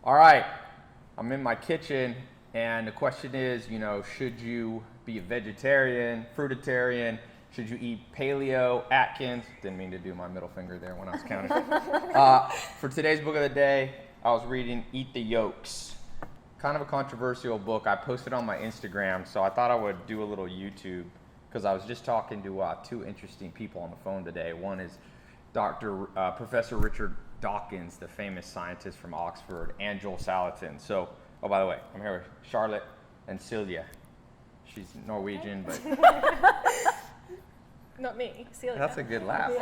All right, I'm in my kitchen, and the question is, should you be a vegetarian, fruitarian? Should you eat paleo, Atkins? Didn't mean to do my middle finger there when I was counting. For today's book of the day, I was reading Eat the Yolks. Kind of a controversial book. I posted on my Instagram, so I thought I would do a little YouTube because I was just talking to two interesting people on the phone today. One is Professor Richard Dawkins, the famous scientist from Oxford, and Joel Salatin. So, oh, by the way, I'm here with Charlotte and Celia. She's Norwegian, but not me, Celia. That's a good laugh.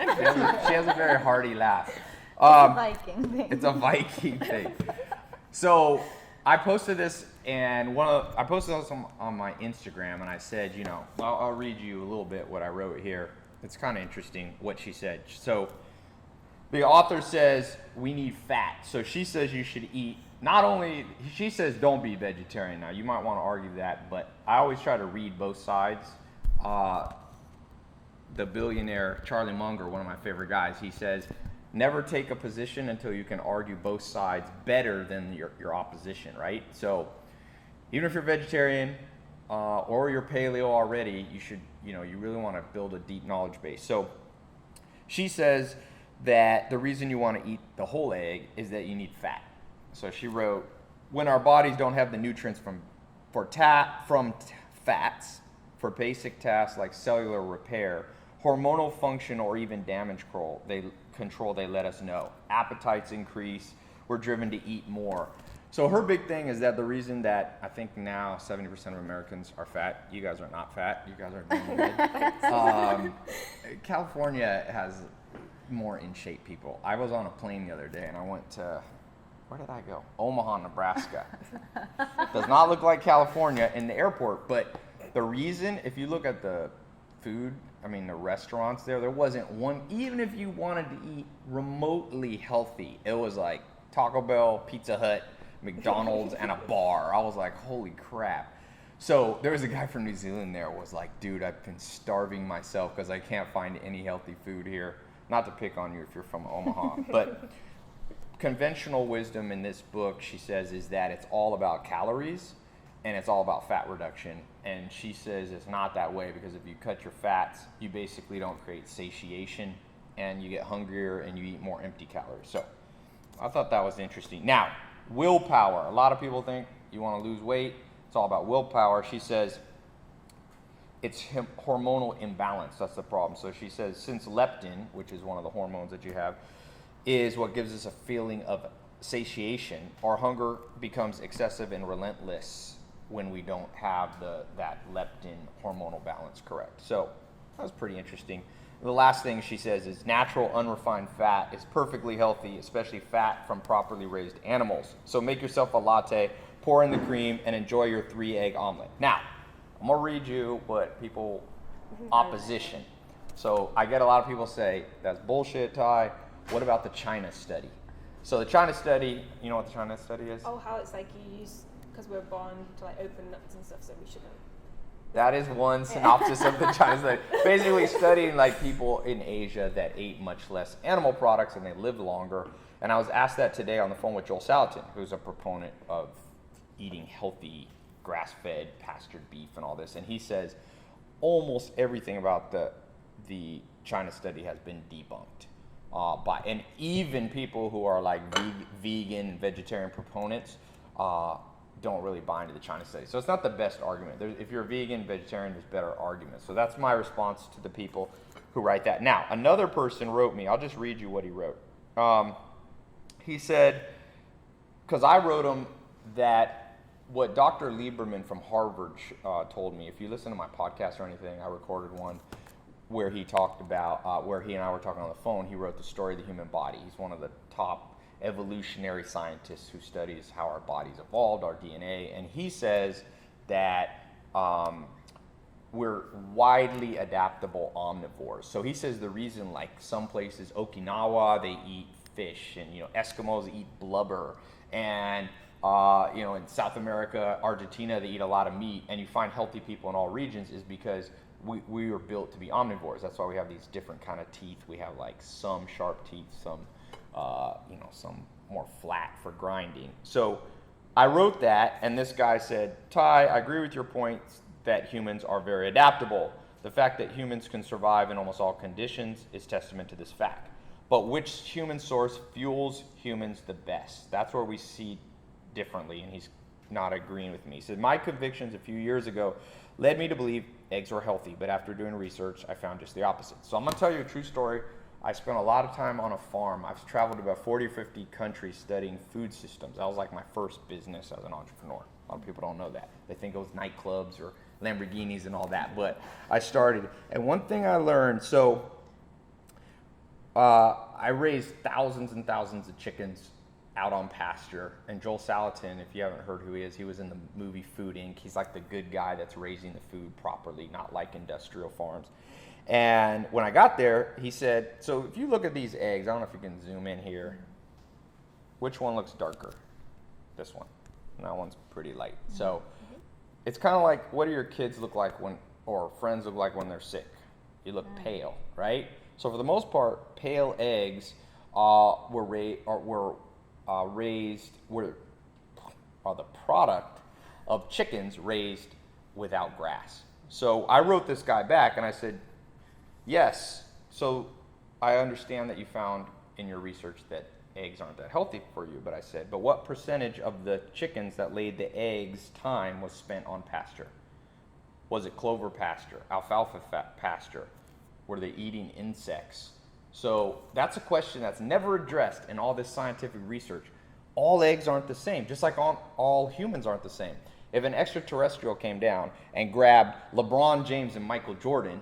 She has a very hearty laugh. It's a Viking thing. It's a Viking thing. So I posted this, and I posted this on my Instagram, and I said, I'll read you a little bit what I wrote here. It's kind of interesting what she said. So the author says we need fat. So she says you should eat, she says don't be vegetarian. Now, you might want to argue that, but I always try to read both sides. The billionaire Charlie Munger, one of my favorite guys, he says, never take a position until you can argue both sides better than your opposition, right? So even if you're vegetarian or you're paleo already, you should, you really want to build a deep knowledge base. So she says that the reason you want to eat the whole egg is that you need fat. So she wrote, when our bodies don't have the nutrients from fats for basic tasks like cellular repair, hormonal function, or even damage control, they let us know. Appetites increase. We're driven to eat more. So her big thing is that the reason that I think now 70% of Americans are fat, you guys are not fat, you guys are doing good. California has more in shape people. I was on a plane the other day and I went to, where did I go? Omaha, Nebraska. Does not look like California in the airport, but the reason, if you look at the food, the restaurants there wasn't one, even if you wanted to eat remotely healthy, it was like Taco Bell, Pizza Hut, McDonald's, and a bar. I was like, holy crap. So there was a guy from New Zealand there was like, dude, I've been starving myself because I can't find any healthy food here. Not to pick on you if you're from Omaha, but conventional wisdom in this book, she says, is that it's all about calories and it's all about fat reduction. And she says it's not that way because if you cut your fats, you basically don't create satiation and you get hungrier and you eat more empty calories. So I thought that was interesting. Now, willpower. A lot of people think you want to lose weight. It's all about willpower. She says it's hormonal imbalance. That's the problem. So she says since leptin, which is one of the hormones that you have, is what gives us a feeling of satiation, our hunger becomes excessive and relentless when we don't have that leptin hormonal balance correct. So that was pretty interesting. The last thing she says is natural unrefined fat is perfectly healthy, especially fat from properly raised animals. So make yourself a latte, pour in the cream, and enjoy your 3-egg omelet. Now, I'm going to read you what people, opposition. So I get a lot of people say, that's bullshit, Ty. What about the China study? So the China study, you know what the China study is? Oh, how it's like you use, because we're born to like open nuts and stuff, so we shouldn't. That is one synopsis of the China study. Basically studying like people in Asia that ate much less animal products and they lived longer. And I was asked that today on the phone with Joel Salatin, who's a proponent of eating healthy, grass-fed, pastured beef and all this. And he says almost everything about the China study has been debunked. And even people who are like vegan, vegetarian proponents don't really buy into the China study. So it's not the best argument. If you're a vegan, vegetarian, there's better arguments. So that's my response to the people who write that. Now, another person wrote me. I'll just read you what he wrote. He said, because I wrote him that what Dr. Lieberman from Harvard told me, if you listen to my podcast or anything, I recorded one where he talked about, where he and I were talking on the phone, he wrote The Story of the Human Body. He's one of the top evolutionary scientists who studies how our bodies evolved, our DNA, and he says that we're widely adaptable omnivores. So he says the reason, like some places, Okinawa, they eat fish, and Eskimos eat blubber, and in South America, Argentina, they eat a lot of meat, and you find healthy people in all regions is because we were built to be omnivores. That's why we have these different kind of teeth. We have like some sharp teeth, some more flat for grinding. So I wrote that, and this guy said, Ty, I agree with your points that humans are very adaptable. The fact that humans can survive in almost all conditions is testament to this fact. But which human source fuels humans the best? That's where we see differently, and he's not agreeing with me. He said, my convictions a few years ago led me to believe eggs were healthy, but after doing research, I found just the opposite. So I'm going to tell you a true story. I spent a lot of time on a farm. I've traveled to about 40 or 50 countries studying food systems. That was like my first business as an entrepreneur. A lot of people don't know that. They think it was nightclubs or Lamborghinis and all that, but I started. And one thing I learned, I raised thousands and thousands of chickens out on pasture. And Joel Salatin, if you haven't heard who he is, he was in the movie Food Inc. He's like the good guy that's raising the food properly, not like industrial farms. And when I got there, he said, so if you look at these eggs, I don't know if you can zoom in here. Which one looks darker? This one. And that one's pretty light. So it's kind of like, what do your kids look like when, or friends look like when they're sick? You look pale, right? So for the most part, pale eggs are the product of chickens raised without grass. So I wrote this guy back and I said, yes, so I understand that you found in your research that eggs aren't that healthy for you, but I said, but what percentage of the chickens that laid the eggs' time was spent on pasture? Was it clover pasture, alfalfa pasture? Were they eating insects? So that's a question that's never addressed in all this scientific research. All eggs aren't the same, just like all humans aren't the same. If an extraterrestrial came down and grabbed LeBron James and Michael Jordan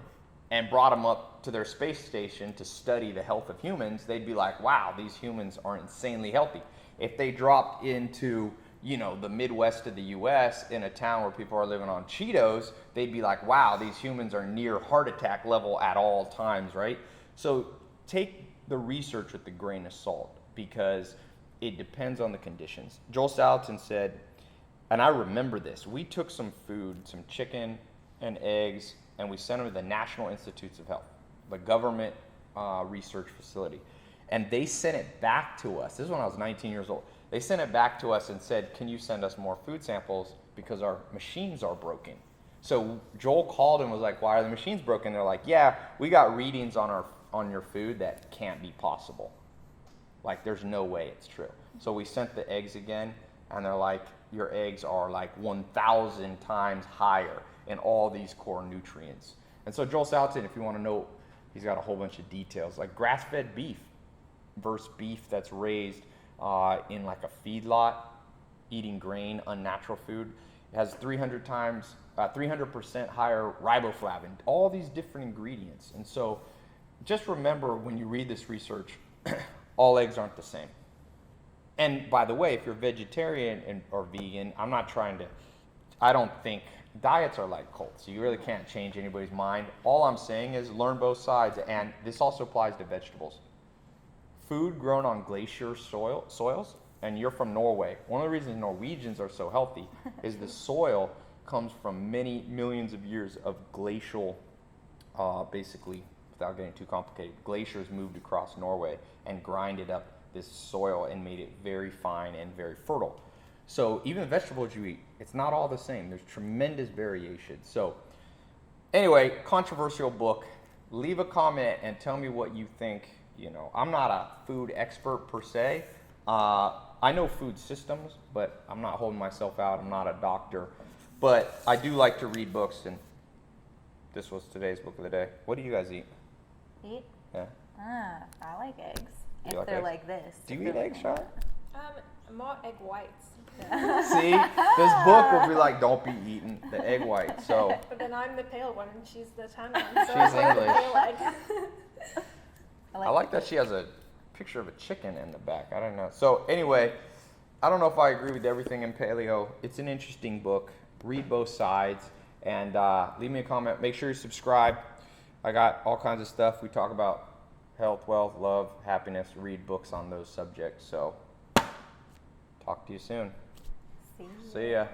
and brought them up to their space station to study the health of humans, they'd be like, wow, these humans are insanely healthy. If they dropped into, the Midwest of the US in a town where people are living on Cheetos, they'd be like, wow, these humans are near heart attack level at all times, right? So take the research with a grain of salt because it depends on the conditions. Joel Salatin said, and I remember this, we took some food, some chicken and eggs, and we sent them to the National Institutes of Health, the government research facility. And they sent it back to us. This is when I was 19 years old. They sent it back to us and said, can you send us more food samples because our machines are broken? So Joel called and was like, why are the machines broken? They're like, yeah, we got readings on your food that can't be possible. Like, there's no way it's true. So we sent the eggs again, and they're like, your eggs are like 1,000 times higher in all these core nutrients. And so Joel Salatin, if you want to know, he's got a whole bunch of details, like grass-fed beef versus beef that's raised in like a feedlot, eating grain, unnatural food. It has 300% higher riboflavin, all these different ingredients. And so just remember when you read this research, all eggs aren't the same. And by the way, if you're vegetarian or vegan, I don't think diets are like cults. You really can't change anybody's mind. All I'm saying is learn both sides, and this also applies to vegetables. Food grown on glacier soils, and you're from Norway. One of the reasons Norwegians are so healthy is the soil comes from many millions of years of glacial, basically, without getting too complicated, glaciers moved across Norway and grinded up this soil and made it very fine and very fertile. So even the vegetables you eat, it's not all the same. There's tremendous variation. So anyway, controversial book. Leave a comment and tell me what you think. I'm not a food expert per se. I know food systems, but I'm not holding myself out. I'm not a doctor. But I do like to read books, and this was today's book of the day. What do you guys eat? Eat? Yeah. I like eggs. You If like they're eggs? like this. Do you if eat they're eggs, like Sean? More egg whites. See, this book will be like, don't be eating the egg white. So But then I'm the pale one and she's the tan one. So She's I'm the English. pale egg. I like that she has a picture of a chicken in the back. I don't know. So anyway, I don't know if I agree with everything in paleo. It's an interesting book. Read both sides and leave me a comment. Make sure you subscribe. I got all kinds of stuff. We talk about health, wealth, love, happiness. Read books on those subjects. So talk to you soon. See See ya.